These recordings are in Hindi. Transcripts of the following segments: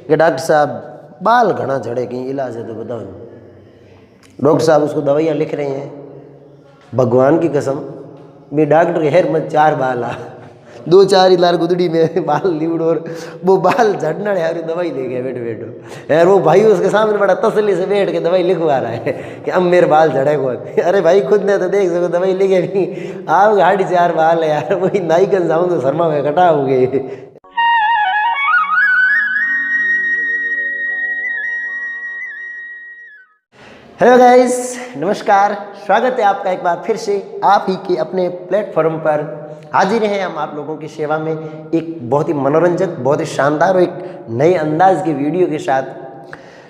कि डॉक्टर साहब बाल घना झड़े, कहीं इलाज है तो बताओ। डॉक्टर साहब उसको दवाइयाँ लिख रहे हैं। भगवान की कसम, मैं डॉक्टर के हेर में 4 बाल आ, 2-4 ही लार गुदड़ी में बाल लीवड़, और वो बाल झड़ना यार दवाई ले गया बैठो बैठो यार। वो भाई उसके सामने बड़ा तसल्ली से बैठ के दवाई लिखवा रहा है कि अब मेरे बाल झड़े कौन। अरे भाई खुद ने तो देख सको दवाई लिखे नहीं, आप गाड़ी 4 बाल है यार, वही नाई कन जाऊँ तो शर्मा में कटा हो गए। हेलो गाइस, नमस्कार, स्वागत है आपका एक बार फिर से आप ही के अपने प्लेटफॉर्म पर। हाजिर हैं हम आप लोगों की सेवा में एक बहुत ही मनोरंजक, बहुत ही शानदार और एक नए अंदाज की वीडियो के साथ।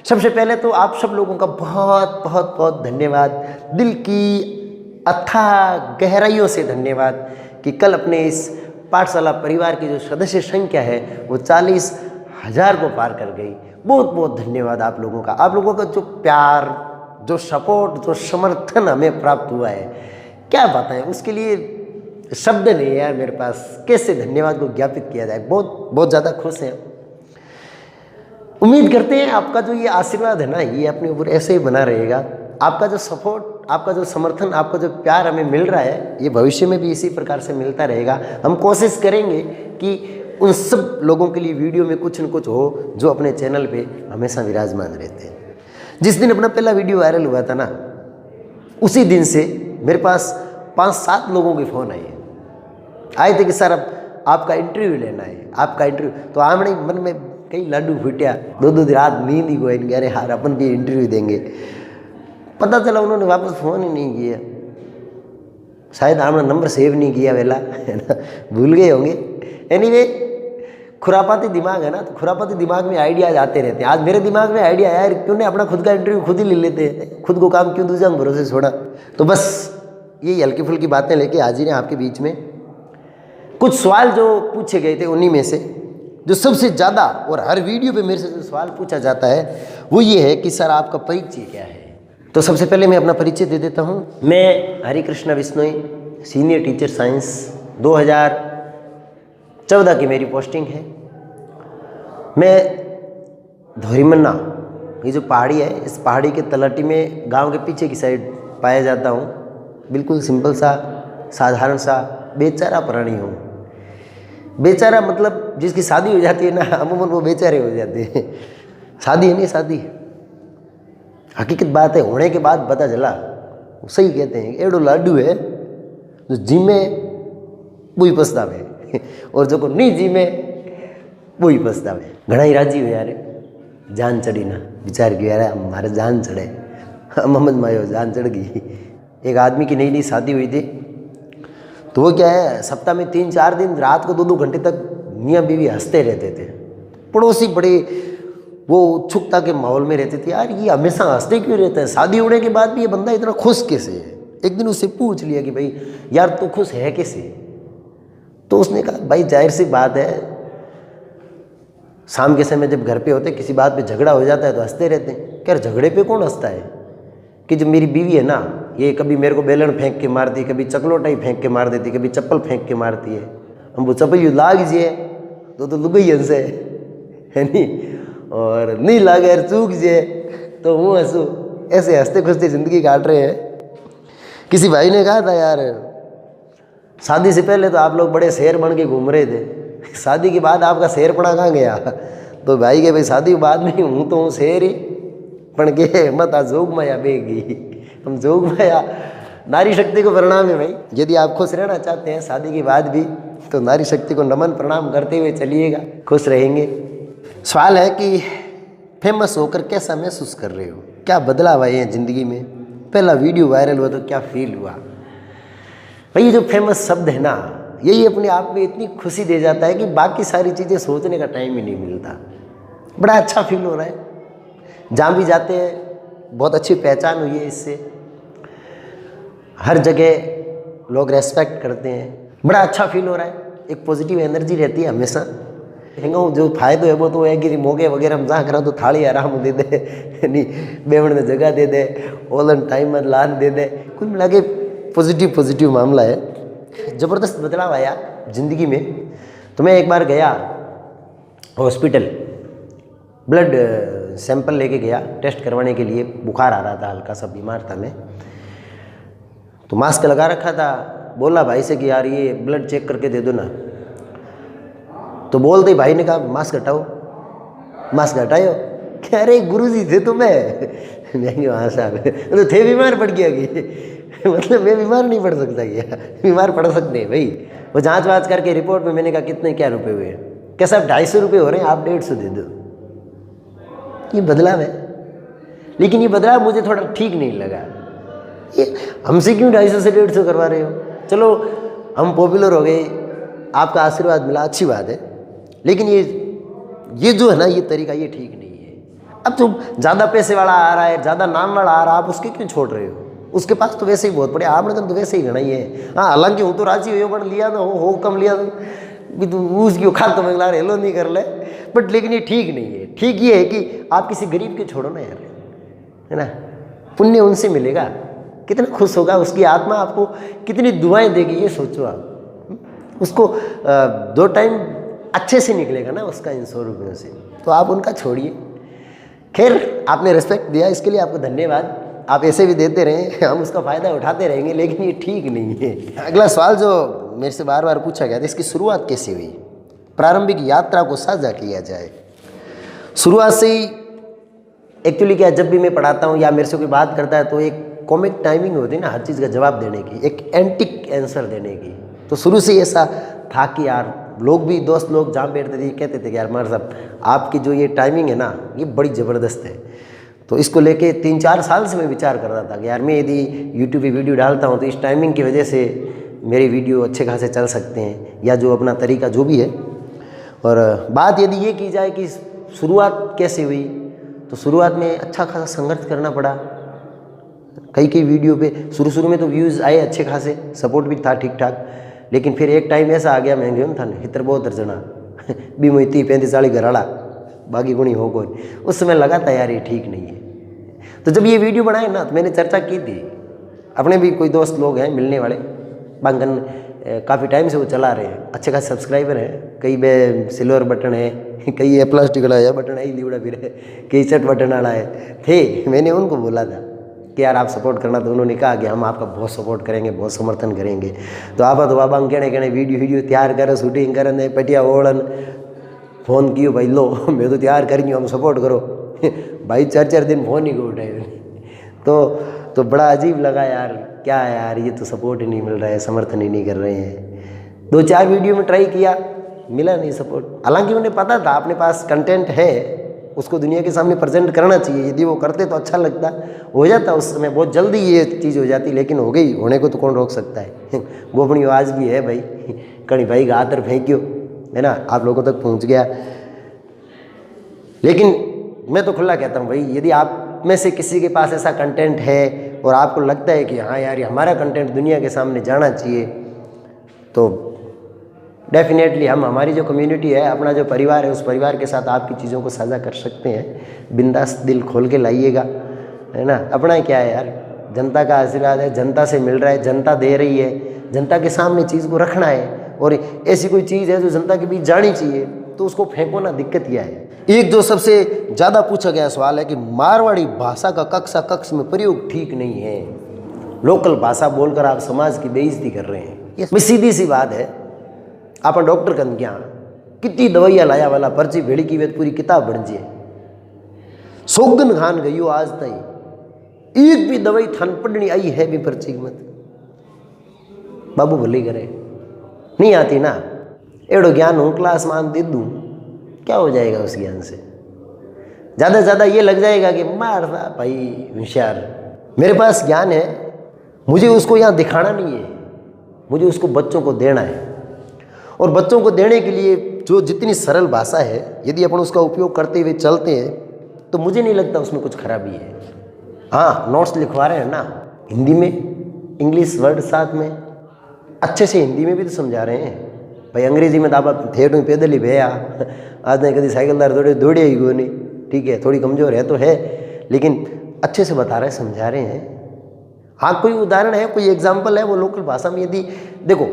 सबसे पहले तो आप सब लोगों का बहुत बहुत बहुत धन्यवाद, दिल की अथाह गहराइयों से धन्यवाद कि कल अपने इस पाठशाला परिवार की जो सदस्य संख्या है वो 40,000 को पार कर गई। बहुत बहुत धन्यवाद आप लोगों का। आप लोगों का जो प्यार, जो सपोर्ट, जो समर्थन हमें प्राप्त हुआ है, क्या बताएं, उसके लिए शब्द नहीं है यार मेरे पास, कैसे धन्यवाद को ज्ञापित किया जाए। बहुत बहुत ज़्यादा खुश हैं। उम्मीद करते हैं आपका जो ये आशीर्वाद है ना, ये अपने ऊपर ऐसे ही बना रहेगा। आपका जो सपोर्ट, आपका जो समर्थन, आपका जो प्यार हमें मिल रहा है, ये भविष्य में भी इसी प्रकार से मिलता रहेगा। हम कोशिश करेंगे कि उन सब लोगों के लिए वीडियो में कुछ न कुछ हो जो अपने चैनल पे हमेशा विराजमान रहते हैं। जिस दिन अपना पहला वीडियो वायरल हुआ था ना, उसी दिन से मेरे पास 5-7 लोगों के फ़ोन आए थे कि सर अब आपका इंटरव्यू लेना है, आपका इंटरव्यू। तो आमने मन में कई लाडू फूटिया, 2-2 रात नींद ही गोई, अरे यार अपन भी इंटरव्यू देंगे। पता चला उन्होंने वापस फ़ोन ही नहीं किया, शायद आपने नंबर सेव नहीं किया वेला, है ना, भूल गए होंगे। एनीवे, खुरापाती दिमाग है ना, तो खुरापाती दिमाग में आइडियाज आते रहते हैं। आज मेरे दिमाग में आइडिया आया, क्यों नहीं अपना खुद का इंटरव्यू खुद ही ले लेते हैं, खुद को काम क्यों दूसरे भरोसे छोड़ा। तो बस ये हल्की फुल्की बातें लेके हाजिर हैं आपके बीच में। कुछ सवाल जो पूछे गए थे उन्हीं में से जो सबसे ज़्यादा, और हर वीडियो पे मेरे से जो सवाल पूछा जाता है वो ये है कि सर आपका परिचय क्या है। तो सबसे पहले मैं अपना परिचय दे देता हूँ। मैं Harikrishna Bishnoi, senior teacher science, 2014 की मेरी पोस्टिंग है। मैं धोरीमन्ना, ये जो पहाड़ी है, इस पहाड़ी के तलहटी में गांव के पीछे की साइड पाया जाता हूँ। बिल्कुल सिंपल सा, साधारण सा, बेचारा प्राणी हूँ। बेचारा मतलब जिसकी शादी हो जाती है ना, अमूमन वो बेचारे हो जाते हैं। शादी है नहीं, शादी हकीकत बात है, होने के बाद पता चला, सही कहते हैं, एडो लाडू है जो जिमे वही पछतावे और जो को नहीं जिमे वही पछतावे। घना ही राजी हो यार, जान चढ़ी ना, विचार किया यार हमारे जान चढ़े, मोहम्मद मायो जान चढ़ गई। एक आदमी की नई नई शादी हुई थी, तो वो क्या है, सप्ताह में 3-4 दिन रात को 2-2 घंटे तक मियाँ बीवी हंसते रहते थे। पड़ोसी बड़े वो उत्सुकता के माहौल में रहते थे, यार ये हमेशा हंसते क्यों रहते हैं, शादी होने के बाद भी ये बंदा इतना खुश कैसे है। एक दिन उससे पूछ लिया कि भाई यार तू खुश है कैसे। तो उसने कहा भाई जाहिर सी बात है, शाम के समय जब घर पे होते किसी बात पे झगड़ा हो जाता है तो हंसते रहते हैं। क्या झगड़े पे कौन हंसता है, कि जो मेरी बीवी है ना, ये कभी मेरे को बेलन फेंक के मारती, कभी चकलोटा ही फेंक के मार देती, कभी चप्पल फेंक के मारती है। हम वो चप्पल लाग जे तो लुगई हंसे है नहीं, और नहीं लागे यार चूक जे तो मुँह हंसू। ऐसे हंसते खुशते ज़िंदगी काट रहे हैं। किसी भाई ने कहा था यार शादी से पहले तो आप लोग बड़े शेर बन के घूम रहे थे, शादी के बाद आपका शेरपना कहाँ गया। तो भाई के भाई शादी के बाद में हूँ तो हूँ शेर ही पण के मत आ जोग माया बेगी। हम जोग माया नारी शक्ति को प्रणाम है भाई। यदि आप खुश रहना चाहते हैं शादी के बाद भी, तो नारी शक्ति को नमन प्रणाम करते हुए चलिएगा, खुश रहेंगे। सवाल है कि फेमस होकर कैसा महसूस कर रहे हो, क्या बदलाव आए हैं ज़िंदगी में। पहला वीडियो वायरल हुआ तो क्या फील हुआ। भाई ये जो फेमस शब्द है ना, यही अपने आप में इतनी खुशी दे जाता है कि बाकी सारी चीज़ें सोचने का टाइम ही नहीं मिलता। बड़ा अच्छा फील हो रहा है, जहाँ भी जाते हैं बहुत अच्छी पहचान हुई है इससे, हर जगह लोग रेस्पेक्ट करते हैं, बड़ा अच्छा फील हो रहा है। एक पॉजिटिव एनर्जी रहती है हमेशा। जो फायदे है वो तो है कि मौके वगैरह हम जहाँ करा तो थाली आराम दे दे, नहीं बेवड़ में जगह दे दे, ओलन टाइमर लान दे दे, कुल मिला के पॉजिटिव मामला है। ज़बरदस्त बदलाव आया ज़िंदगी में। तो मैं एक बार गया हॉस्पिटल, ब्लड सैंपल लेके गया टेस्ट करवाने के लिए। बुखार आ रहा था, हल्का सा बीमार था मैं, तो मास्क लगा रखा था। बोला भाई से कि यार ये ब्लड चेक करके दे दो ना। तो बोलते भाई ने कहा मास्क हटाओ। मास्क हटाओ, कह रहे गुरुजी थे तो मैं वहाँ साहब तो थे, बीमार पड़ गया कि मतलब मैं बीमार नहीं पड़ सकता क्या? बीमार पड़ सकते हैं भाई। वो जांच वाँच करके रिपोर्ट में मैंने कहा कितने क्या रुपए हुए? क्या साहब 250 रुपये हो रहे हैं, आप 150 दे दो। ये बदलाव है, लेकिन ये बदलाव मुझे थोड़ा ठीक नहीं लगा। ये हमसे क्यों 250 से 150 करवा रहे हो? चलो हम पॉपुलर हो गए, आपका आशीर्वाद मिला, अच्छी बात है, लेकिन ये जो है ना, ये तरीका ये ठीक नहीं है। अब तो ज़्यादा पैसे वाला आ रहा है, ज़्यादा नाम वाला आ रहा है, आप उसके क्यों छोड़ रहे हो? उसके पास तो वैसे ही बहुत पड़े, आपने तो वैसे ही गणा ही है। हाँ, हालांकि हूँ तो राजी हो, बट लिया तो हो कम लिया भी तो उसकी खा तो मंगला हेलो नहीं कर ले, बट लेकिन ये ठीक नहीं है। ठीक ये है कि आप किसी गरीब के छोड़ो ना यार, है ना, पुण्य उनसे मिलेगा, कितना खुश होगा, उसकी आत्मा आपको कितनी दुआएं देगी, ये सोचो आप। उसको 2 टाइम अच्छे से निकलेगा ना उसका इन 100 रुपयों से, तो आप उनका छोड़िए। खैर, आपने रिस्पेक्ट दिया, इसके लिए आपको धन्यवाद। आप ऐसे भी देते रहें, हम उसका फ़ायदा उठाते रहेंगे, लेकिन ये ठीक नहीं है। अगला सवाल जो मेरे से बार बार पूछा गया था, इसकी शुरुआत कैसे हुई? प्रारंभिक यात्रा को साझा किया जाए। शुरुआत से ही एक्चुअली क्या, जब भी मैं पढ़ाता हूँ या मेरे से कोई बात करता है तो एक कॉमिक टाइमिंग होती है ना हर चीज़ का जवाब देने की, एक एंटिक आंसर देने की। तो शुरू से ऐसा था कि यार लोग भी, दोस्त लोग जहाँ बैठते थे कहते थे कि यार मार साहब आपकी जो ये टाइमिंग है ना, ये बड़ी ज़बरदस्त है। तो इसको लेके 3-4 साल से मैं विचार कर रहा था कि यार मैं यदि यूट्यूब पे वीडियो डालता हूँ तो इस टाइमिंग की वजह से मेरे वीडियो अच्छे खासे चल सकते हैं, या जो अपना तरीका जो भी है। और बात यदि ये की जाए कि शुरुआत कैसे हुई, तो शुरुआत में अच्छा खासा संघर्ष करना पड़ा। कई वीडियो पे शुरू में तो व्यूज़ आए अच्छे खासे, सपोर्ट भी था ठीक ठाक, लेकिन फिर एक टाइम ऐसा आ गया, मैं गयो था ना हितर बहुत अर्जना भी मैं 30-35 घराड़ा बागी गुणी हो गई। उस समय लगा था यार ये ठीक नहीं है। तो जब ये वीडियो बनाए ना, तो मैंने चर्चा की थी, अपने भी कोई दोस्त लोग हैं मिलने वाले, बांगन काफ़ी टाइम से वो चला रहे हैं, अच्छे खासे सब्सक्राइबर हैं, कई बे सिल्वर बटन है, कई ये प्लास्टिक वाला है बटन है, लीवड़ा फिर है, कई चट बटन वाला है थे। मैंने उनको बोला था कि यार आप सपोर्ट करना, तो उन्होंने कहा कि हम आपका बहुत सपोर्ट करेंगे, बहुत समर्थन करेंगे। तो आप तो बाबा कहने वीडियो तैयार कर, शूटिंग करने, पटिया ओढ़न, फ़ोन कियो भाई लो मैं तो तैयार करेंगे, हम सपोर्ट करो भाई 4-4 दिन फ़ोन ही को उठाए तो बड़ा अजीब लगा यार, क्या है यार, ये तो सपोर्ट ही नहीं मिल रहा है, समर्थन ही नहीं कर रहे हैं। 2-4 वीडियो में ट्राई किया, मिला नहीं सपोर्ट। हालांकि उन्हें पता था अपने पास कंटेंट है, उसको दुनिया के सामने प्रेजेंट करना चाहिए, यदि वो करते तो अच्छा लगता, हो जाता उस समय, बहुत जल्दी ये चीज़ हो जाती, लेकिन हो गई, होने को तो कौन रोक सकता है वो अपनी आवाज़ भी है भाई, कहीं भाई का आतर फेंक्यो, है ना, आप लोगों तक पहुंच गया। लेकिन मैं तो खुला कहता हूं भाई, यदि आप में से किसी के पास ऐसा कंटेंट है और आपको लगता है कि हाँ यार ये हमारा कंटेंट दुनिया के सामने जाना चाहिए, तो डेफिनेटली हम, हमारी जो कम्युनिटी है, अपना जो परिवार है, उस परिवार के साथ आपकी चीज़ों को साझा कर सकते हैं। बिंदास दिल खोल के लाइएगा, है ना। अपना ही क्या है यार, जनता का आशीर्वाद है, जनता से मिल रहा है, जनता दे रही है, जनता के सामने चीज़ को रखना है। और ऐसी कोई चीज़ है जो जनता के बीच जानी चाहिए, तो उसको फेंको ना, दिक्कत यह है। एक जो सबसे ज़्यादा पूछा गया सवाल है कि मारवाड़ी भाषा का कक्षा कक्ष में प्रयोग ठीक नहीं है, लोकल भाषा बोलकर आप समाज की बेइज्जती कर रहे हैं। ये सीधी सी बात है। आप डॉक्टर कन क्या कितनी दवाइयाँ लाया वाला पर्ची भेड़ी की वे पूरी किताब बन जाए, सोगन खान गई हो आज तक एक भी दवाई थान पढ़नी आई है भी पर्ची की मत, बाबू भले करे नहीं आती ना, एड़ो ज्ञान हूँ क्लास मान दे दूँ, क्या हो जाएगा उस ज्ञान से? ज़्यादा से ज़्यादा ये लग जाएगा कि मार भाई होशियार, मेरे पास ज्ञान है, मुझे उसको यहाँ दिखाना नहीं है, मुझे उसको बच्चों को देना है। और बच्चों को देने के लिए जो जितनी सरल भाषा है, यदि अपन उसका उपयोग करते हुए चलते हैं, तो मुझे नहीं लगता उसमें कुछ खराबी है। हाँ, नोट्स लिखवा रहे हैं ना हिंदी में, इंग्लिश वर्ड साथ में, अच्छे से हिंदी में भी तो समझा रहे हैं भाई। अंग्रेजी में तो आप थे तो पैदल ही भैया, आज नहीं कभी साइकिलदार दौड़े ही गो नहीं, ठीक है, थोड़ी कमज़ोर है तो है, लेकिन अच्छे से बता रहे हैं, समझा रहे हैं। हाँ, कोई उदाहरण है, कोई एग्जाम्पल है वो लोकल भाषा में। यदि देखो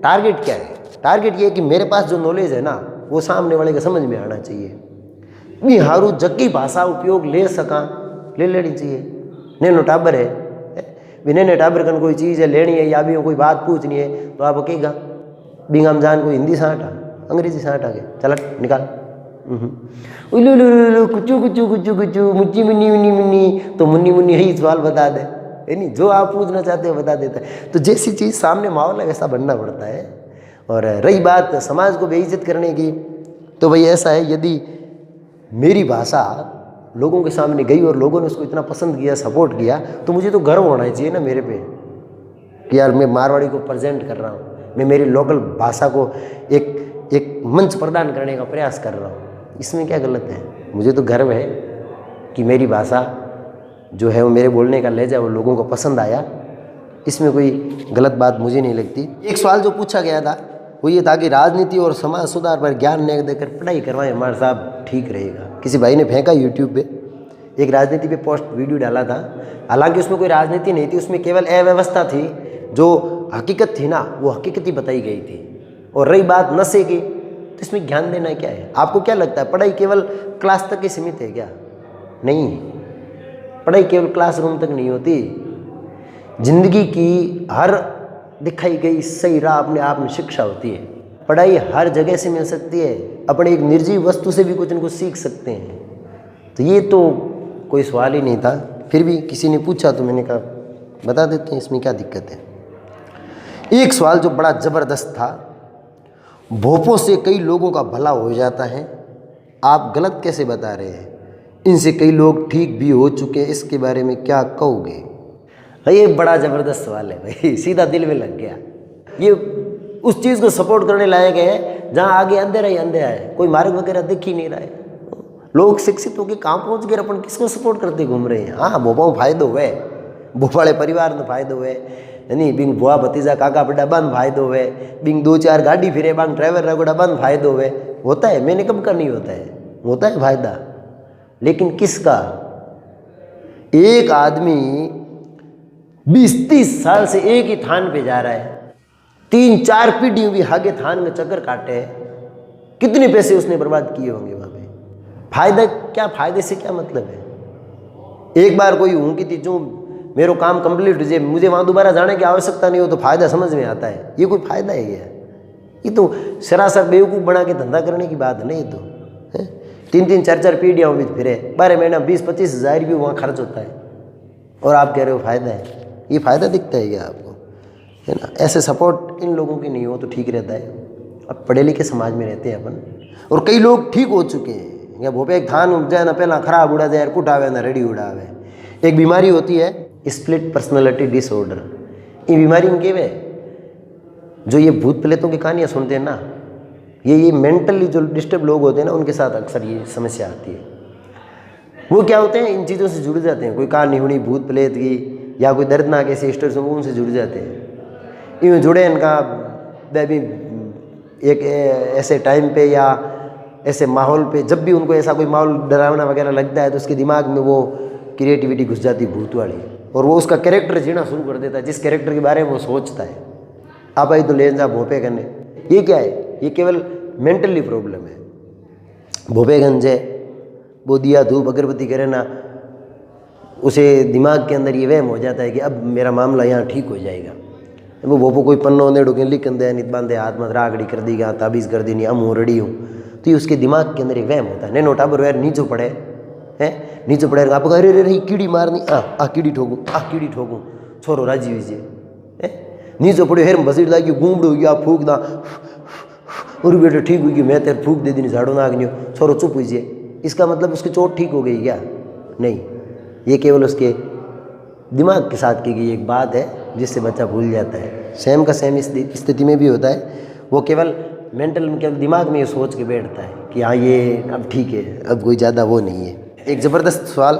टारगेट क्या है, टारगेट ये है कि मेरे पास जो नॉलेज है ना, वो सामने वाले को समझ में आना चाहिए। भी हारू जक्की भाषा उपयोग ले सका ले लेनी चाहिए। नैनो टाबर है, भी नैने टाबर कन कोई चीज़ है लेनी है या भी कोई बात पूछनी है तो आप कहेगा बिंगाम जान कोई हिंदी साँटा अंग्रेजी साँटा के चल निकाल उलू कुचू कुचू कुचू कुचू मुच्ची मुन्नी मुन्नी मुन्नी, तो मुन्नी मुन्नी यही सवाल बता दे, है नहीं, जो आप पूछना चाहते हो बता देता है। तो जैसी चीज़ सामने माहौल है वैसा बनना पड़ता है। और रही बात समाज को बेइज्जत करने की, तो भाई ऐसा है, यदि मेरी भाषा लोगों के सामने गई और लोगों ने उसको इतना पसंद किया, सपोर्ट किया, तो मुझे तो गर्व होना चाहिए ना मेरे पे कि यार मैं मारवाड़ी को प्रेजेंट कर रहा हूँ, मैं मेरी लोकल भाषा को एक मंच प्रदान करने का प्रयास कर रहा हूँ। इसमें क्या गलत है? मुझे तो गर्व है कि मेरी भाषा जो है वो मेरे बोलने का लहजा वो लोगों को पसंद आया, इसमें कोई गलत बात मुझे नहीं लगती। एक सवाल जो पूछा गया था वो ये था कि राजनीति और समाज सुधार पर ज्ञान न देकर पढ़ाई करवाएं हमारे साहब ठीक रहेगा। किसी भाई ने फेंका यूट्यूब पे, एक राजनीति पे पोस्ट वीडियो डाला था, हालांकि उसमें कोई राजनीति नहीं थी, उसमें केवल अव्यवस्था थी, जो हकीकत थी ना वो हकीकत ही बताई गई थी। और रही बात नशे की, तो इसमें ज्ञान देना क्या है? आपको क्या लगता है पढ़ाई केवल क्लास तक ही सीमित है क्या? नहीं, पढ़ाई केवल क्लासरूम तक नहीं होती। जिंदगी की हर दिखाई गई सही राह अपने आप में शिक्षा होती है। पढ़ाई हर जगह से मिल सकती है, अपने एक निर्जीव वस्तु से भी कुछ न कुछ सीख सकते हैं। तो ये तो कोई सवाल ही नहीं था, फिर भी किसी ने पूछा तो मैंने कहा बता देते हैं, इसमें क्या दिक्कत है। एक सवाल जो बड़ा ज़बरदस्त था, भोपों से कई लोगों का भला हो जाता है, आप गलत कैसे बता रहे हैं? इनसे कई लोग ठीक भी हो चुके हैं, इसके बारे में क्या कहोगे? ये बड़ा ज़बरदस्त सवाल है भाई, सीधा दिल में लग गया। ये उस चीज़ को सपोर्ट करने लायक है जहाँ आगे अंधेरा ही अंधेरा है, कोई मार्ग वगैरह दिख ही नहीं रहा है। लोग शिक्षित होकर कहाँ पहुँच गए, अपन किसको सपोर्ट करते घूम रहे हैं? हाँ, भोपाओं फायदो हुए, भोपाले परिवार में फायदो हुए, यानी बिंग बुआ भतीजा काका बेटा बंद फायदो हुए, बिंग 2-4 गाड़ी फिरे बंग ड्राइवर रगोड़ा बंद फायदो हुए। होता है, मैंने कब का नहीं होता है, होता है फायदा, लेकिन किसका? एक आदमी 20-30 साल से एक ही थान पे जा रहा है, 3-4 पीढ़ियों भी आगे थान में चक्कर काटे, कितने पैसे उसने बर्बाद किए होंगे वहाँ पे? फायदा क्या? फायदे से क्या मतलब है? एक बार कोई हूँ कि थी जो मेरा काम कंप्लीट हो जाए, मुझे वहाँ दोबारा जाने की आवश्यकता नहीं हो तो फायदा समझ में आता है। ये कोई फायदा है क्या? ये तो सरासर बेवकूफ़ बना के धंधा करने की बात है ना। ये तो 3-3, 4-4 पीढ़ियाँ भी फिरे, 12 महीना 20-25 हज़ार भी वहाँ खर्च होता है, और आप कह रहे हो फायदा है? ये फ़ायदा दिखता है क्या आपको? है ना। ऐसे सपोर्ट इन लोगों की नहीं हो तो ठीक रहता है। अब पढ़े लिखे समाज में रहते हैं अपन, और कई लोग ठीक हो चुके हैं। या भोपे एक थान उग जाए ना, पहला खराब उड़ा जाए, कुट आवे ना रेडी उड़ावे। एक बीमारी होती है स्प्लिट पर्सनैलिटी डिसऑर्डर। ये बीमारी में केवे जो ये भूत प्रेतों की कहानियाँ सुनते हैं ना, ये मेंटली जो डिस्टर्ब लोग होते हैं ना, उनके साथ अक्सर ये समस्या आती है। वो क्या होते हैं, इन चीज़ों से जुड़ जाते हैं। कोई कहानी हुई भूत प्रेत की या कोई दर्दनाक ऐसी स्टोरी सुन, उनसे जुड़ जाते हैं। यूँ जुड़े इनका भी एक ऐसे टाइम पे या ऐसे माहौल पे, जब भी उनको ऐसा कोई माहौल डरावना वगैरह लगता है तो उसके दिमाग में वो क्रिएटिविटी घुस जाती भूत वाली, और वो उसका कैरेक्टर जीना शुरू कर देता है, जिस कैरेक्टर के बारे में वो सोचता है। आप आई तो ले जा भोपे करने, ये क्या है? ये केवल मेंटली प्रॉब्लम है। भोपेगंज है, वो दिया धूप अगरबत्ती करे ना, उसे दिमाग के अंदर ये वहम हो जाता है कि अब मेरा मामला यहाँ ठीक हो जाएगा। वो भोपो कोई पन्नो ने डुके लिख दे नित बांधे हाथ में रागड़ी कर दी, ताबीज़ कर दी, नहीं हम हो रड़ी हूँ, तो ये उसके दिमाग के अंदर एक वहम होता है। नहीं नोटा पर नीचो पड़े हैं, नीचे पड़े आप अरे रही कीड़ी मारनी, आ कीड़ी ठोकूँ, कीड़ी ठोकूँ, छोरो राजी हुई नीचे पड़े हेर बसीट लागी गूंबड़ हो गया, फूक दा और बेटे ठीक हुई कि मैं तेरे फूक दे दी झाड़ू नाग नहीं हो, छोरो चुप हुई। इसका मतलब उसकी चोट ठीक हो गई क्या? नहीं, ये केवल उसके दिमाग के साथ की गई एक बात है जिससे बच्चा भूल जाता है। सेम का सेम इस स्थिति में भी होता है। वो केवल मेंटल में, केवल दिमाग में ये सोच के बैठता है कि हाँ ये अब ठीक है, अब कोई ज़्यादा वो नहीं है। एक ज़बरदस्त सवाल,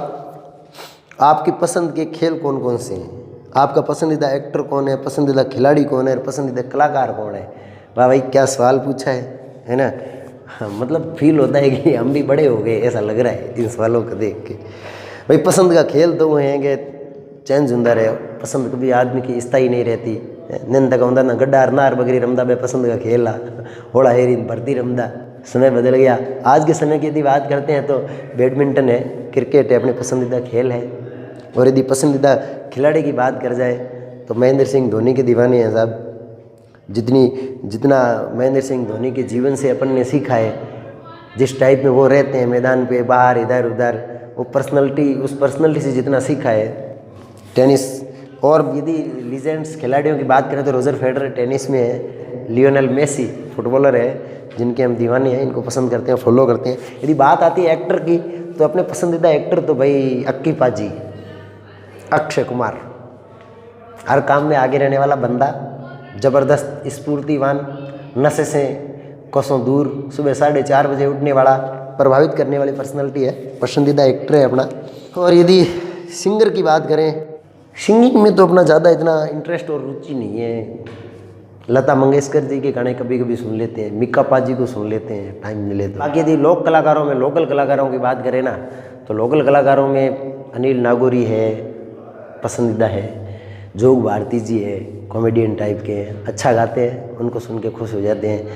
आपकी पसंद के खेल कौन कौन से हैं? आपका पसंदीदा एक्टर कौन है, पसंदीदा खिलाड़ी कौन है, पसंदीदा कलाकार कौन है? वाह भाई क्या सवाल पूछा है ना। हाँ, मतलब फील होता है कि हम भी बड़े हो गए, ऐसा लग रहा है इन सवालों को देख के। भाई पसंद का खेल तो वो हैं कि चेंज होता रहे, पसंद कभी आदमी की स्थायी नहीं रहती। निंद का होता ना गड्ढा नार बगरी रमदा बे पसंद का खेल आ होड़ा हेरी भरती रमदा, समय बदल गया। आज के समय की यदि बात करते हैं तो बैडमिंटन है, क्रिकेट है, अपने पसंदीदा खेल है। और यदि पसंदीदा खिलाड़ी की बात कर जाए तो महेंद्र सिंह धोनी के दीवाने हैं साहब। जितना महेंद्र सिंह धोनी के जीवन से अपन ने सीखा है, जिस टाइप में वो रहते हैं मैदान पे, बाहर इधर उधर, वो पर्सनैलिटी, उस पर्सनैलिटी से जितना सीखा है टेनिस। और यदि लीजेंड्स खिलाड़ियों की बात करें तो रोजर फेडरर टेनिस में है, लियोनेल मेसी फुटबॉलर है जिनके हम दीवाने हैं, इनको पसंद करते हैं, फॉलो करते हैं। यदि बात आती है एक्टर की तो अपने पसंदीदा एक्टर तो भाई अक्की पाजी, अक्षय कुमार। हर काम में आगे रहने वाला बंदा, ज़बरदस्त स्फूर्तिवान, नशे से कोसों दूर, सुबह 4:30 बजे उठने वाला, प्रभावित करने वाली पर्सनालिटी है, पसंदीदा एक्टर है अपना। और यदि सिंगर की बात करें, सिंगिंग में तो अपना ज़्यादा इतना इंटरेस्ट और रुचि नहीं है। लता मंगेशकर जी के गाने कभी कभी सुन लेते हैं, मिक्का पाजी को सुन लेते हैं टाइम मिले तो। बाकी यदि लोक कलाकारों में, लोकल कलाकारों की बात करें ना, तो लोकल कलाकारों में अनिल नागौरी है, पसंदीदा है। जोग भारती जी है, कॉमेडियन टाइप के हैं, अच्छा गाते हैं, उनको सुन के खुश हो जाते हैं।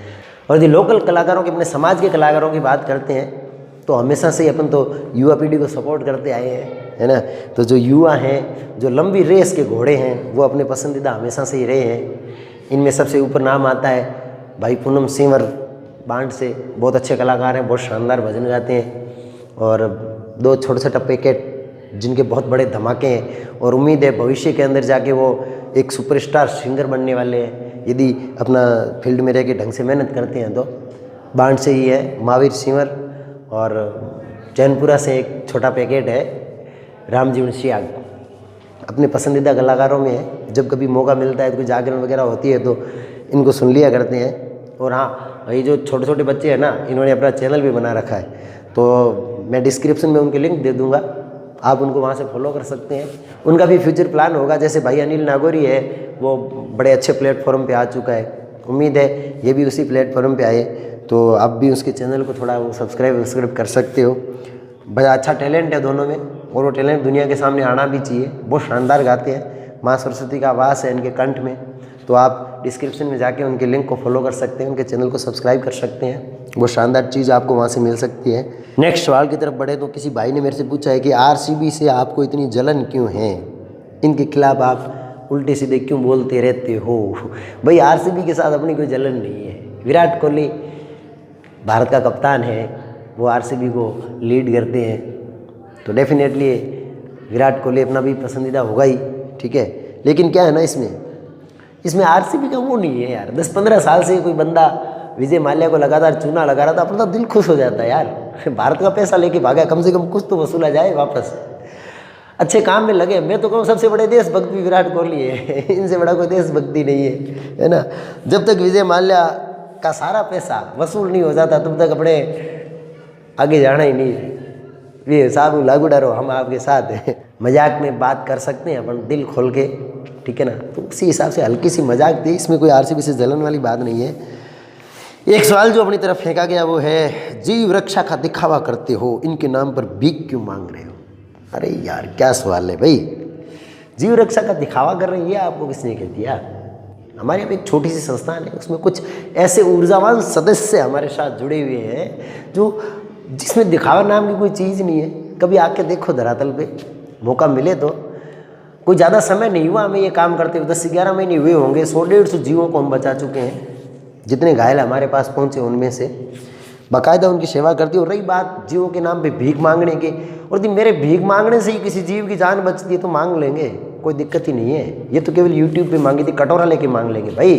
और यदि लोकल कलाकारों के, अपने समाज के कलाकारों की बात करते हैं तो हमेशा से ही अपन तो युवा पीढ़ी को सपोर्ट करते आए हैं, है ना। तो जो युवा हैं, जो लंबी रेस के घोड़े हैं, वो अपने पसंदीदा हमेशा से ही रहे हैं। इनमें सबसे ऊपर नाम आता है भाई पूनम सिंवर बांड से, बहुत अच्छे कलाकार हैं, बहुत शानदार भजन गाते हैं। और 2 छोटे छोटे पैकेट जिनके बहुत बड़े धमाके हैं, और उम्मीद है भविष्य के अंदर जाके वो एक सुपरस्टार सिंगर बनने वाले हैं यदि अपना फील्ड में रह के ढंग से मेहनत करते हैं तो। बांड से ही है महावीर सिंवर, और चैनपुरा से एक छोटा पैकेट है रामजीवन सियाग। अपने पसंदीदा कलाकारों में है। जब कभी मौका मिलता है तो कोई जागरण वगैरह होती है तो इनको सुन लिया करते हैं। और हाँ, ये जो छोटे छोटे बच्चे हैं ना, इन्होंने अपना चैनल भी बना रखा है, तो मैं डिस्क्रिप्शन में उनके लिंक दे दूँगा, आप उनको वहाँ से फॉलो कर सकते हैं। उनका भी फ्यूचर प्लान होगा। जैसे भाई अनिल नागौरी है, वो बड़े अच्छे प्लेटफॉर्म पे आ चुका है, उम्मीद है ये भी उसी प्लेटफॉर्म पे आए, तो आप भी उसके चैनल को थोड़ा वो सब्सक्राइब कर सकते हो। बड़ा अच्छा टैलेंट है दोनों में, और वो टैलेंट दुनिया के सामने आना भी चाहिए। बहुत शानदार गाते हैं, माँ सरस्वती का आवास है इनके कंठ में। तो आप डिस्क्रिप्शन में जाके उनके लिंक को फॉलो कर सकते हैं, उनके चैनल को सब्सक्राइब कर सकते हैं। वो शानदार चीज़ आपको वहाँ से मिल सकती है। नेक्स्ट सवाल की तरफ बढ़े तो किसी भाई ने मेरे से पूछा है कि आरसीबी से आपको इतनी जलन क्यों है, इनके खिलाफ आप उल्टे सीधे क्यों बोलते रहते हो। भाई आरसीबी के साथ अपनी कोई जलन नहीं है। विराट कोहली भारत का कप्तान है, वो आरसीबी को लीड करते हैं, तो डेफिनेटली विराट कोहली अपना भी पसंदीदा होगा ही, ठीक है। लेकिन क्या है ना, इसमें आरसीबी का वो नहीं है यार। 10-15 साल से कोई बंदा विजय माल्या को लगातार चूना लगा रहा था, अपना दिल खुश हो जाता है यार। भारत का पैसा लेके भागा, कम से कम कुछ तो वसूला जाए वापस, अच्छे काम में लगे। मैं तो कहूँ सबसे बड़े देशभक्त भी विराट कोहली है, इनसे बड़ा कोई देशभक्ति नहीं है ना। जब तक विजय माल्या का सारा पैसा वसूल नहीं हो जाता तब तक अपने आगे जाना ही नहीं है। ये साहब लागू डरो, हम आपके साथ हैं। मजाक में बात कर सकते हैं अपन दिल खोल के, ठीक है ना। तो उसी हिसाब से हल्की सी मजाक थी, इसमें कोई आरसीबी से जलन वाली बात नहीं है। एक सवाल जो अपनी तरफ फेंका गया वो है, जीव रक्षा का दिखावा करते हो, इनके नाम पर भीख क्यों मांग रहे हो। अरे यार क्या सवाल है भाई, जीव रक्षा का दिखावा कर रही है, आपको किसने कह दिया। हमारे यहाँ पे एक छोटी सी संस्थान है, उसमें कुछ ऐसे ऊर्जावान सदस्य हमारे साथ जुड़े हुए हैं जो जिसमें दिखावा नाम की कोई चीज़ नहीं है। कभी आके देखो धरातल पे, मौका मिले तो। कोई ज़्यादा समय नहीं हुआ हमें ये काम करते हुए, 10 से 11 महीने हुए होंगे। 100-150 जीवों को हम बचा चुके हैं, जितने घायल हमारे पास पहुँचे उनमें से बाकायदा उनकी सेवा करती है। और रही बात जीवों के नाम पे भीख मांगने की, और यदि मेरे भीख मांगने से ही किसी जीव की जान बचती है तो मांग लेंगे, कोई दिक्कत ही नहीं है। ये तो केवल यूट्यूब पे मांगी थी, कटोरा लेके मांग लेंगे भाई।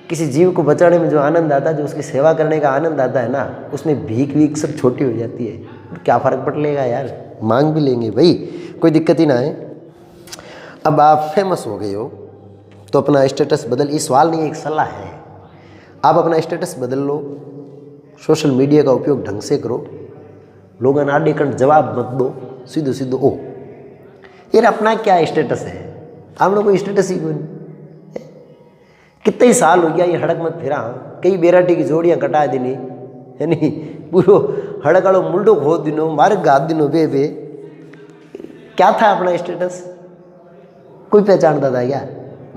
किसी जीव को बचाने में जो आनंद आता है, जो उसकी सेवा करने का आनंद आता है ना, उसमें भीख वीख सब छोटी हो जाती है। क्या फ़र्क पड़ लेगा यार, मांग भी लेंगे भाई, कोई दिक्कत ही ना है। अब आप फेमस हो गए हो तो अपना स्टेटस बदल, ये सवाल नहीं एक सलाह है। आप अपना स्टेटस बदल लो, सोशल मीडिया का उपयोग ढंग से करो, लोगों ने आड़े कंठ जवाब मत दो, सीधो सीधो ओ यार अपना क्या स्टेटस है। आप लोग कोई स्टेटस ही कोई नहीं। कितने ही साल हो गया ये हड़क मत फिरा, कई बेराटी की जोड़ियाँ कटा दिनी है नहीं, पूरो हड़काड़ो मुंडो खोद दिनों, मार्ग गाद दिनों बे क्या था अपना स्टेटस, कोई पहचानता था क्या,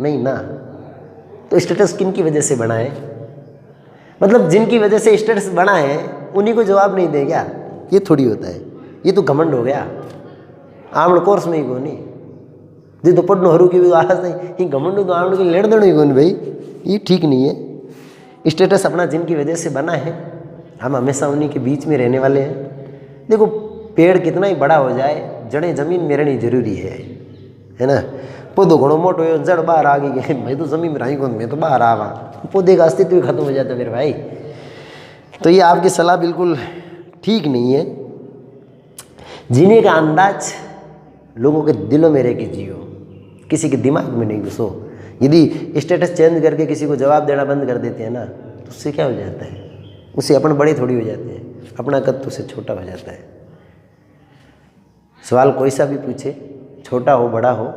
नहीं ना। तो स्टेटस किन की वजह से बना है, मतलब जिनकी वजह से स्टेटस बना है उन्हीं को जवाब नहीं दे क्या? ये थोड़ी होता है, ये तो घमंड हो गया। आमण कोर्स में ही कोनी जी तो पढ़नो हरू की भी आवाज नहीं, ये घमंड तो आमण की लेड़ देना ही कोनी भाई, ये ठीक नहीं है। स्टेटस अपना जिनकी वजह से बना है, हम हमेशा उन्हीं के बीच में रहने वाले हैं। देखो पेड़ कितना ही बड़ा हो जाए, जड़ें जमीन में रहनी जरूरी है ना। पौधो घणो मोटो हो जड़ बाहर आ गई, मैं तो जमीन में रही कौन, मैं तो बाहर आवा, पौधे का अस्तित्व ही खत्म हो जाता है मेरे भाई। तो ये आपकी सलाह बिल्कुल ठीक नहीं है। जीने का अंदाज लोगों के दिलों में रह के जियो, किसी के दिमाग में नहीं घुसो। यदि स्टेटस चेंज करके किसी को जवाब देना बंद कर देते हैं ना, तो उससे क्या हो जाता है, उससे अपन बड़े थोड़ी हो जाते हैं, अपना कद तो उससे छोटा हो जाता है। सवाल कोई सा भी पूछे, छोटा हो बड़ा हो,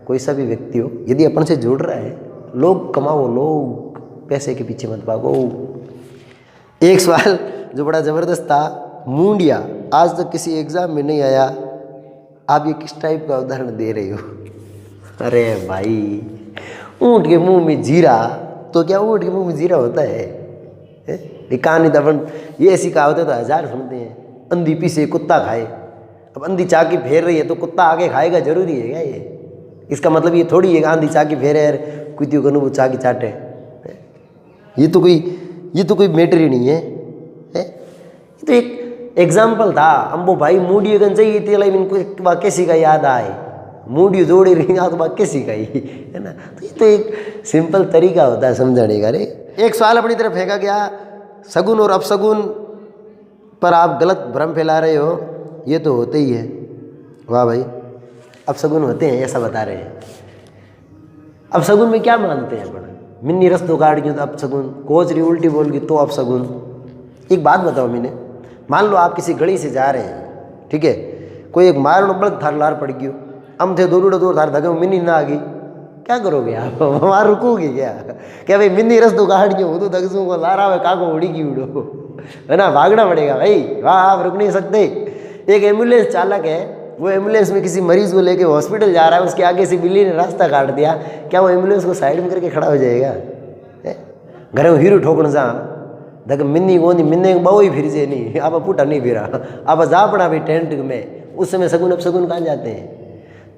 कोई सा भी व्यक्ति हो, यदि अपन से जुड़ रहा है, लोग कमाओ, लोग पैसे के पीछे मत भागो। एक सवाल जो बड़ा ज़बरदस्त था, मूंडिया आज तक किसी एग्ज़ाम में नहीं आया, आप ये किस टाइप का उदाहरण दे रहे हो? अरे भाई, ऊँट के मुंह में जीरा, तो क्या ऊँट के मुंह में जीरा होता है? ये कहानी तो अपन ये ऐसी कहावतें तो हजार सुनते हैं, अंधी पीसे कुत्ता खाए। अब अंधी चाकी फेर रही है तो कुत्ता आगे खाएगा, जरूरी है क्या ये? इसका मतलब ये थोड़ी है कि आंधी चाकी फेरे यार कुत्तियों को वो चाकी चाटे, ये तो कोई मैटर ही नहीं है। ये तो एक एग्जाम्पल था। अम्बो भाई मूडियो गन चाहिए तेला इनको वाक्य सिखा याद आए, मूडियो जोड़ी रही तो वाक्य सिखाई है ना। तो ये तो एक सिंपल तरीका होता है समझाने का। अरे एक सवाल अपनी तरफ फेंका गया, सगुन और अपसगुन पर आप गलत भ्रम फैला रहे हो, ये तो होते ही है। वाह भाई, अपसगुन होते हैं ऐसा बता रहे हैं। अपसगुन में क्या मानते हैं अपन? मिन्नी रस दो गाड़ क्यों तो अपसगुन, कोचरी उल्टी बोल गई तो अपसगुन। एक बात बताओ मैंने, मान लो आप किसी गली से जा रहे हैं, ठीक है, कोई एक मारण बड़क थार लार पड़ गयो, हम थे दो दो थार धगे मिन्नी ना आ गई, क्या करोगे आप? वहाँ रुकोगे क्या भाई मिन्नी रस दो गाड़ क्यों तो धगसू को लारा हुआ काको उड़ी की उड़ो, है ना, भागना पड़ेगा भाई, वहाँ आप रुक नहीं सकते। एक एम्बुलेंस चालक है, वो एम्बुलेंस में किसी मरीज को लेके हॉस्पिटल जा रहा है, उसके आगे से बिल्ली ने रास्ता काट दिया, क्या वो एम्बुलेंस को साइड में करके खड़ा हो जाएगा? घर में हीरो ठोकण जा देख मिन्नी कोनी, मिन्ने बहु ही फिर से नहीं, आप पुटा नहीं फिरा, आप जा पड़ा भाई टेंट में, उस समय सगुन अपसगुन कहाँ जाते हैं?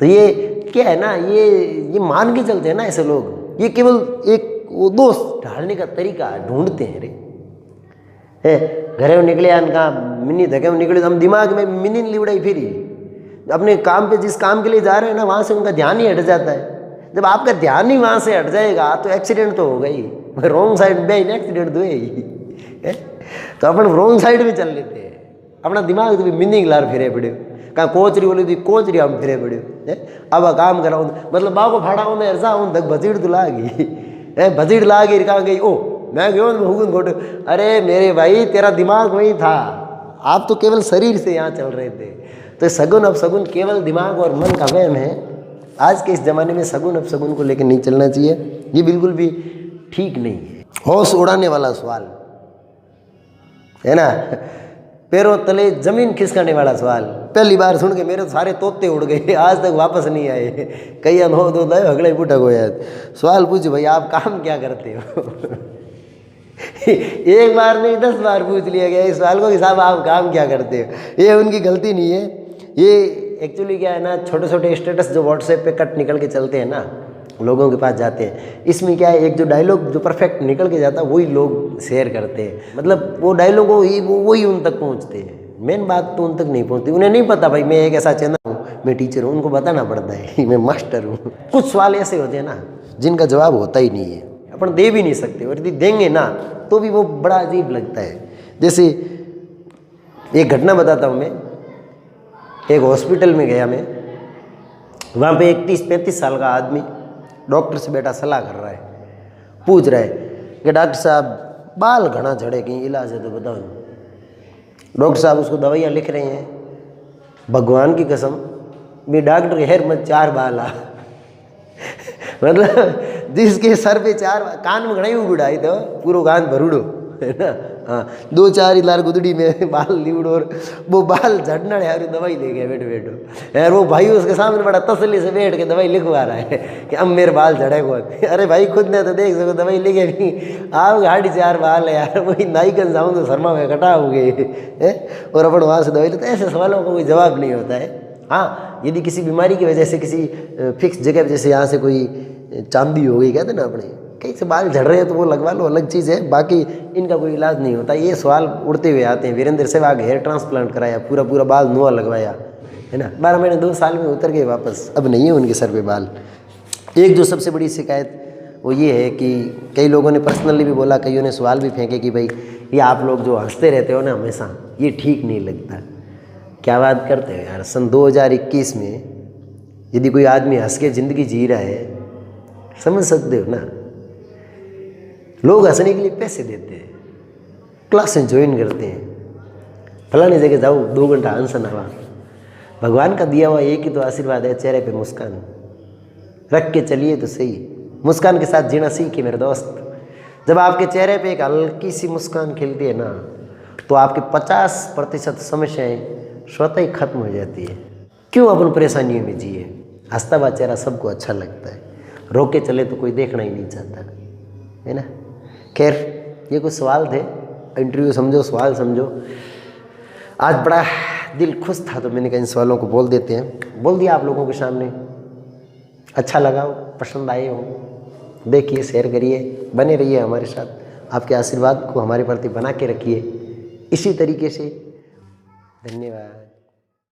तो ये क्या है ना, ये मान के चलते हैं ना ऐसे लोग, ये केवल एक वो दोस्त ढालने का तरीका ढूंढते हैं। रे घरे निकले अनका मिन्नी धके निकले, हम दिमाग में मिन्नी लिवड़ाई फिरी, अपने काम पे जिस काम के लिए जा रहे हैं ना वहाँ से उनका ध्यान ही हट जाता है। जब आपका ध्यान ही वहाँ से हट जाएगा तो एक्सीडेंट तो होगा ही, रॉन्ग साइड में एक्सीडेंट हुए ही। तो अपन रॉन्ग साइड में चल लेते हैं, अपना दिमाग तो भी मिन्नी लार फिरे पड़े, कहाँ कोचरी बोली थी कोचरी हम फिरे पड़े, अब काम कराऊँ मतलब बाबू फाड़ा उन्हें ऐसा उन तक भजीड़ तो ला गई, भजीड़ ला गई, कहाँ गई? ओ मैं गयो हुकुन घोट। अरे मेरे भाई तेरा दिमाग वही था, आप तो केवल शरीर से यहाँ चल रहे थे। तो सगुन अपसगुन केवल दिमाग और मन का वहम है। आज के इस ज़माने में सगुन अपसगुन को लेकर नहीं चलना चाहिए, ये बिल्कुल भी ठीक नहीं है। होश उड़ाने वाला सवाल है ना, पैरों तले जमीन खिसकाने वाला सवाल, पहली बार सुन के मेरे तो सारे तोते उड़ गए, आज तक वापस नहीं आए। कई अनुभव दो दे अगले पुटा को याद सवाल पूछ भाई आप काम क्या करते हो? एक बार नहीं 10 बार पूछ लिया गया इस सवाल को कि साहब आप काम क्या करते हो। ये उनकी गलती नहीं है, ये एक्चुअली क्या है ना, छोटे छोटे स्टेटस जो व्हाट्सएप पे कट निकल के चलते हैं ना, लोगों के पास जाते हैं, इसमें क्या है एक जो डायलॉग जो परफेक्ट निकल के जाता है वही लोग शेयर करते हैं, मतलब वो डायलॉग वही उन तक पहुंचते हैं, मेन बात तो उन तक नहीं पहुंचती। उन्हें नहीं पता भाई मैं एक ऐसा चैनल हूँ, मैं टीचर हूँ, उनको बताना पड़ता है मैं मास्टर हूँ। कुछ सवाल ऐसे होते हैं ना जिनका जवाब होता ही नहीं है, अपन दे भी नहीं सकते, और यदि देंगे ना तो भी वो बड़ा अजीब लगता है। जैसे एक घटना बताता हूँ मैं, एक हॉस्पिटल में गया मैं, वहाँ पे एक 30-35 साल का आदमी डॉक्टर से बेटा सलाह कर रहा है, पूछ रहा है कि डॉक्टर साहब बाल घना झड़े कहीं इलाज है तो बताओ। डॉक्टर साहब उसको दवाइयाँ लिख रहे हैं, भगवान की कसम भी डॉक्टर के हेर में 4 बाल आ मतलब जिसके सर पे 4 कान में घना ही उगड़ाई तो पूरा कान भरूड़ो है ना, हाँ 2-4 लार गुदड़ी में बाल लीवड़ और वो बाल झड़ना यार दवाई ले गया बैठो बैठो यार। वो भाई उसके सामने बड़ा तसल्ली से बैठ के दवाई लिखवा रहा है कि अब मेरे बाल झड़े को। अरे भाई खुद ने तो देख सको दवाई लिखे भी आप गाड़ी 4 बाल है यार, वही नाइकन जाऊँ तो शर्मा में कटा हो गए है और अपन वहाँ से दवाई लेते। ऐसे सवालों का कोई जवाब नहीं होता है। हाँ यदि किसी बीमारी की वजह से किसी फिक्स जगह जैसे यहाँ से कोई चांदी हो गई कहते ना अपने कहीं से बाल झड़ रहे हैं तो वो लगवा लो, अलग चीज़ है, बाकी इनका कोई इलाज नहीं होता। ये सवाल उड़ते हुए आते हैं। वीरेंद्र सहवाग हेयर ट्रांसप्लांट कराया, पूरा बाल नुआ लगवाया है ना, 12 महीने 2 साल में उतर गए वापस, अब नहीं है उनके सर पे बाल। एक जो सबसे बड़ी शिकायत वो ये है कि कई लोगों ने पर्सनली भी बोला, कईयों ने सवाल भी फेंके कि भाई ये आप लोग जो हंसते रहते हो ना हमेशा, ये ठीक नहीं लगता। क्या बात करते हो यार, सन 2021 में यदि कोई आदमी हंस के ज़िंदगी जी रहा है, समझ सकते हो ना। लोग हंसने के लिए पैसे देते हैं, क्लासें ज्वाइन करते हैं, फलाने जगह जाओ 2 घंटा हंसना हुआ। भगवान का दिया हुआ एक ही तो आशीर्वाद है, चेहरे पे मुस्कान रख के चलिए तो सही। मुस्कान के साथ जीना सीखिए मेरे दोस्त। जब आपके चेहरे पे एक हल्की सी मुस्कान खिलती है ना, तो आपकी 50% समस्याएं स्वतः ही खत्म हो जाती है। क्यों अपन परेशानियों में जिए, हंसता हुआ चेहरा सबको अच्छा लगता है, रोक के चले तो कोई देखना ही नहीं चाहता है ना। खैर ये कुछ सवाल थे, इंटरव्यू समझो, सवाल समझो। आज बड़ा दिल खुश था तो मैंने कहा इन सवालों को बोल देते हैं, बोल दिया आप लोगों के सामने। अच्छा लगा हो, पसंद आए हो, देखिए, शेयर करिए, बने रहिए हमारे साथ। आपके आशीर्वाद को हमारे प्रति बना के रखिए इसी तरीके से। धन्यवाद।